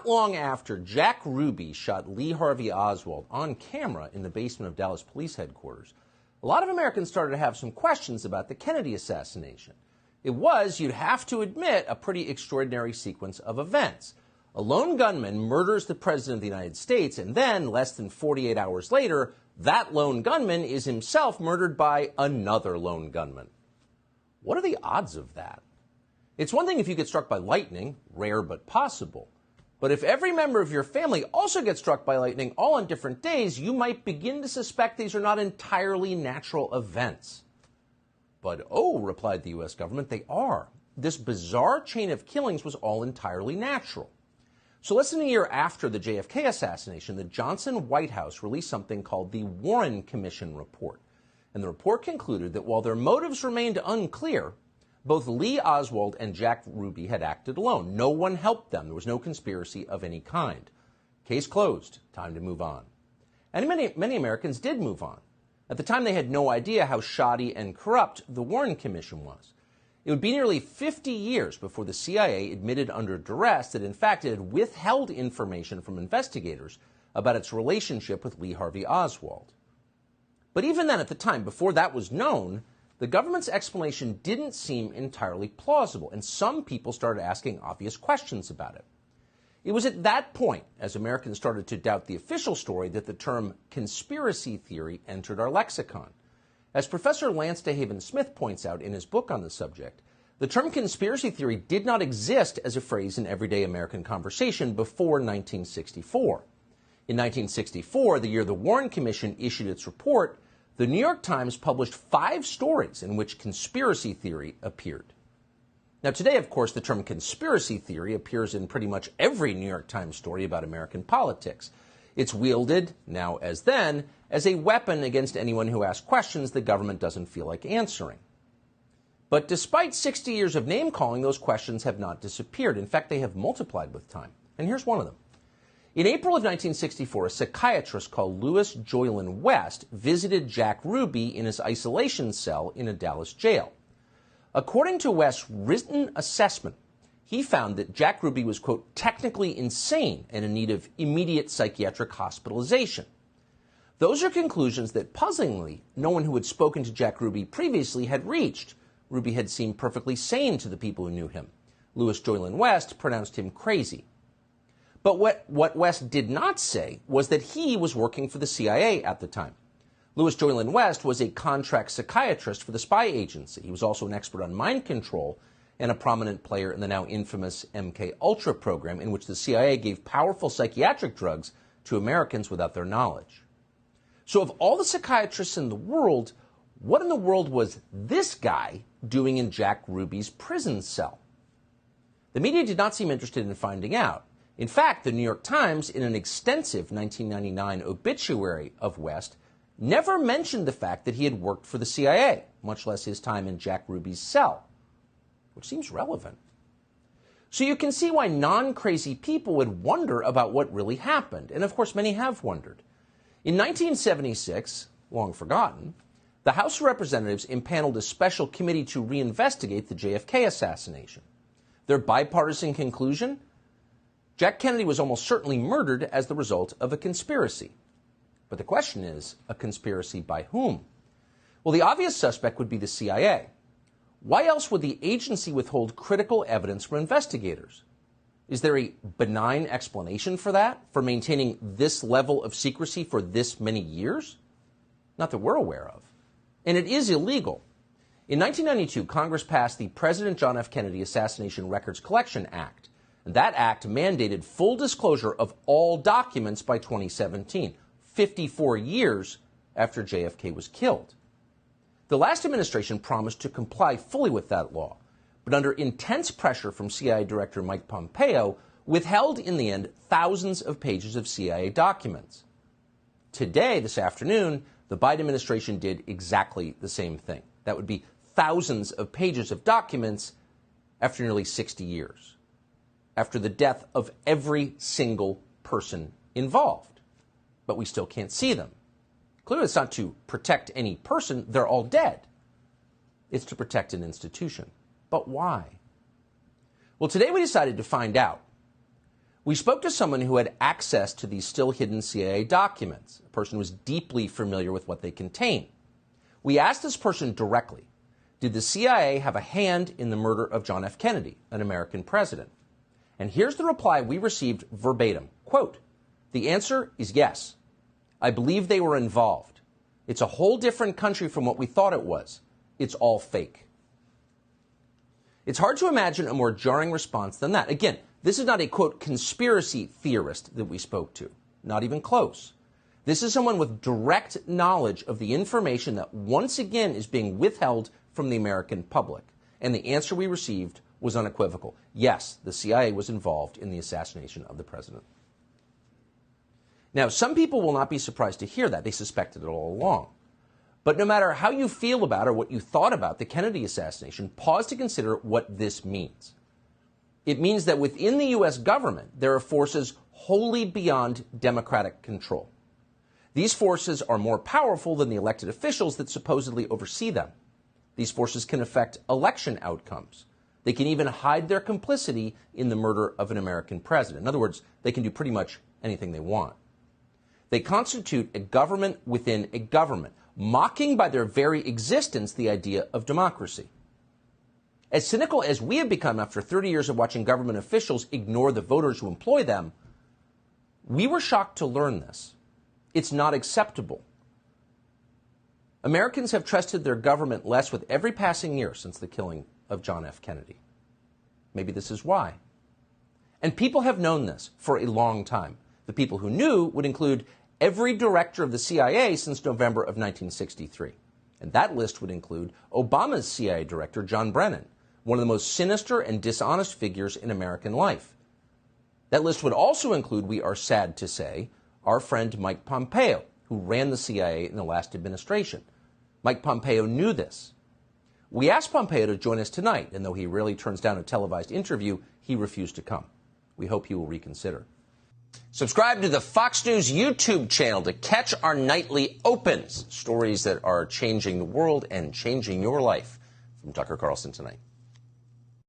long after Jack Ruby shot Lee Harvey Oswald on camera in the basement of Dallas Police Headquarters, a lot of Americans started to have some questions about the Kennedy assassination. It was, you'd have to admit, a pretty extraordinary sequence of events. A lone gunman murders the President of the United States, and then, less than 48 hours later, that lone gunman is himself murdered by another lone gunman. What are the odds of that? It's one thing if you get struck by lightning, rare but possible. But if every member of your family also gets struck by lightning all on different days, you might begin to suspect these are not entirely natural events. But oh, replied the U.S. government, they are. This bizarre chain of killings was all entirely natural. So less than a year after the JFK assassination, the Johnson White House released something called the Warren Commission Report. And the report concluded that while their motives remained unclear, both Lee Oswald and Jack Ruby had acted alone. No one helped them. There was no conspiracy of any kind. Case closed. Time to move on. And many Americans did move on. At the time, they had no idea how shoddy and corrupt the Warren Commission was. It would be nearly 50 years before the CIA admitted under duress that, in fact, it had withheld information from investigators about its relationship with Lee Harvey Oswald. But even then, at the time, before that was known, the government's explanation didn't seem entirely plausible, and some people started asking obvious questions about it. It was at that point, as Americans started to doubt the official story, that the term conspiracy theory entered our lexicon. As Professor Lance DeHaven Smith points out in his book on the subject, the term conspiracy theory did not exist as a phrase in everyday American conversation before 1964. In 1964, the year the Warren Commission issued its report, the New York Times published 5 stories in which conspiracy theory appeared. Now, today, of course, the term conspiracy theory appears in pretty much every New York Times story about American politics. It's wielded, now as then, as a weapon against anyone who asks questions the government doesn't feel like answering. But despite 60 years of name-calling, those questions have not disappeared. In fact, they have multiplied with time. And here's one of them. In April of 1964, a psychiatrist called Louis Joylan West visited Jack Ruby in his isolation cell in a Dallas jail. According to West's written assessment, he found that Jack Ruby was, quote, technically insane and in need of immediate psychiatric hospitalization. Those are conclusions that, puzzlingly, no one who had spoken to Jack Ruby previously had reached. Ruby had seemed perfectly sane to the people who knew him. Louis Joylan West pronounced him crazy. But what West did not say was that he was working for the CIA at the time. Louis Joylan West was a contract psychiatrist for the spy agency. He was also an expert on mind control and a prominent player in the now infamous MK-Ultra program, in which the CIA gave powerful psychiatric drugs to Americans without their knowledge. So of all the psychiatrists in the world, what in the world was this guy doing in Jack Ruby's prison cell? The media did not seem interested in finding out. In fact, the New York Times, in an extensive 1999 obituary of West, never mentioned the fact that he had worked for the CIA, much less his time in Jack Ruby's cell, which seems relevant. So you can see why non-crazy people would wonder about what really happened, and of course many have wondered. In 1976, long forgotten, the House of Representatives impaneled a special committee to reinvestigate the JFK assassination. Their bipartisan conclusion? Jack Kennedy was almost certainly murdered as the result of a conspiracy. But the question is, a conspiracy by whom? Well, the obvious suspect would be the CIA. Why else would the agency withhold critical evidence from investigators? Is there a benign explanation for that, for maintaining this level of secrecy for this many years? Not that we're aware of. And it is illegal. In 1992, Congress passed the President John F. Kennedy Assassination Records Collection Act. And that act mandated full disclosure of all documents by 2017, 54 years after JFK was killed. The last administration promised to comply fully with that law, but under intense pressure from CIA Director Mike Pompeo, withheld in the end thousands of pages of CIA documents. Today, this afternoon, the Biden administration did exactly the same thing. That would be thousands of pages of documents after nearly 60 years. After the death of every single person involved. But we still can't see them. Clearly, it's not to protect any person. They're all dead. It's to protect an institution. But why? Well, today we decided to find out. We spoke to someone who had access to these still hidden CIA documents, a person who was deeply familiar with what they contain. We asked this person directly, did the CIA have a hand in the murder of John F. Kennedy, an American president? And here's the reply we received verbatim. Quote, "The answer is yes. I believe they were involved. It's a whole different country from what we thought it was. It's all fake." It's hard to imagine a more jarring response than that. Again, this is not a, quote, conspiracy theorist that we spoke to. Not even close. This is someone with direct knowledge of the information that once again is being withheld from the American public. And the answer we received was unequivocal. Yes, the CIA was involved in the assassination of the president. Now, some people will not be surprised to hear that. They suspected it all along. But no matter how you feel about or what you thought about the Kennedy assassination, pause to consider what this means. It means that within the U.S. government, there are forces wholly beyond democratic control. These forces are more powerful than the elected officials that supposedly oversee them. These forces can affect election outcomes. They can even hide their complicity in the murder of an American president. In other words, they can do pretty much anything they want. They constitute a government within a government, mocking by their very existence the idea of democracy. As cynical as we have become after 30 years of watching government officials ignore the voters who employ them, we were shocked to learn this. It's not acceptable. Americans have trusted their government less with every passing year since the killing of John F. Kennedy. Maybe this is why. And people have known this for a long time. The people who knew would include every director of the CIA since November of 1963. And that list would include Obama's CIA director, John Brennan, one of the most sinister and dishonest figures in American life. That list would also include, we are sad to say, our friend Mike Pompeo, who ran the CIA in the last administration. Mike Pompeo knew this. We asked Pompeo to join us tonight, and though he rarely turns down a televised interview, he refused to come. We hope he will reconsider. Subscribe to the Fox News YouTube channel to catch our nightly opens, stories that are changing the world and changing your life. From Tucker Carlson tonight.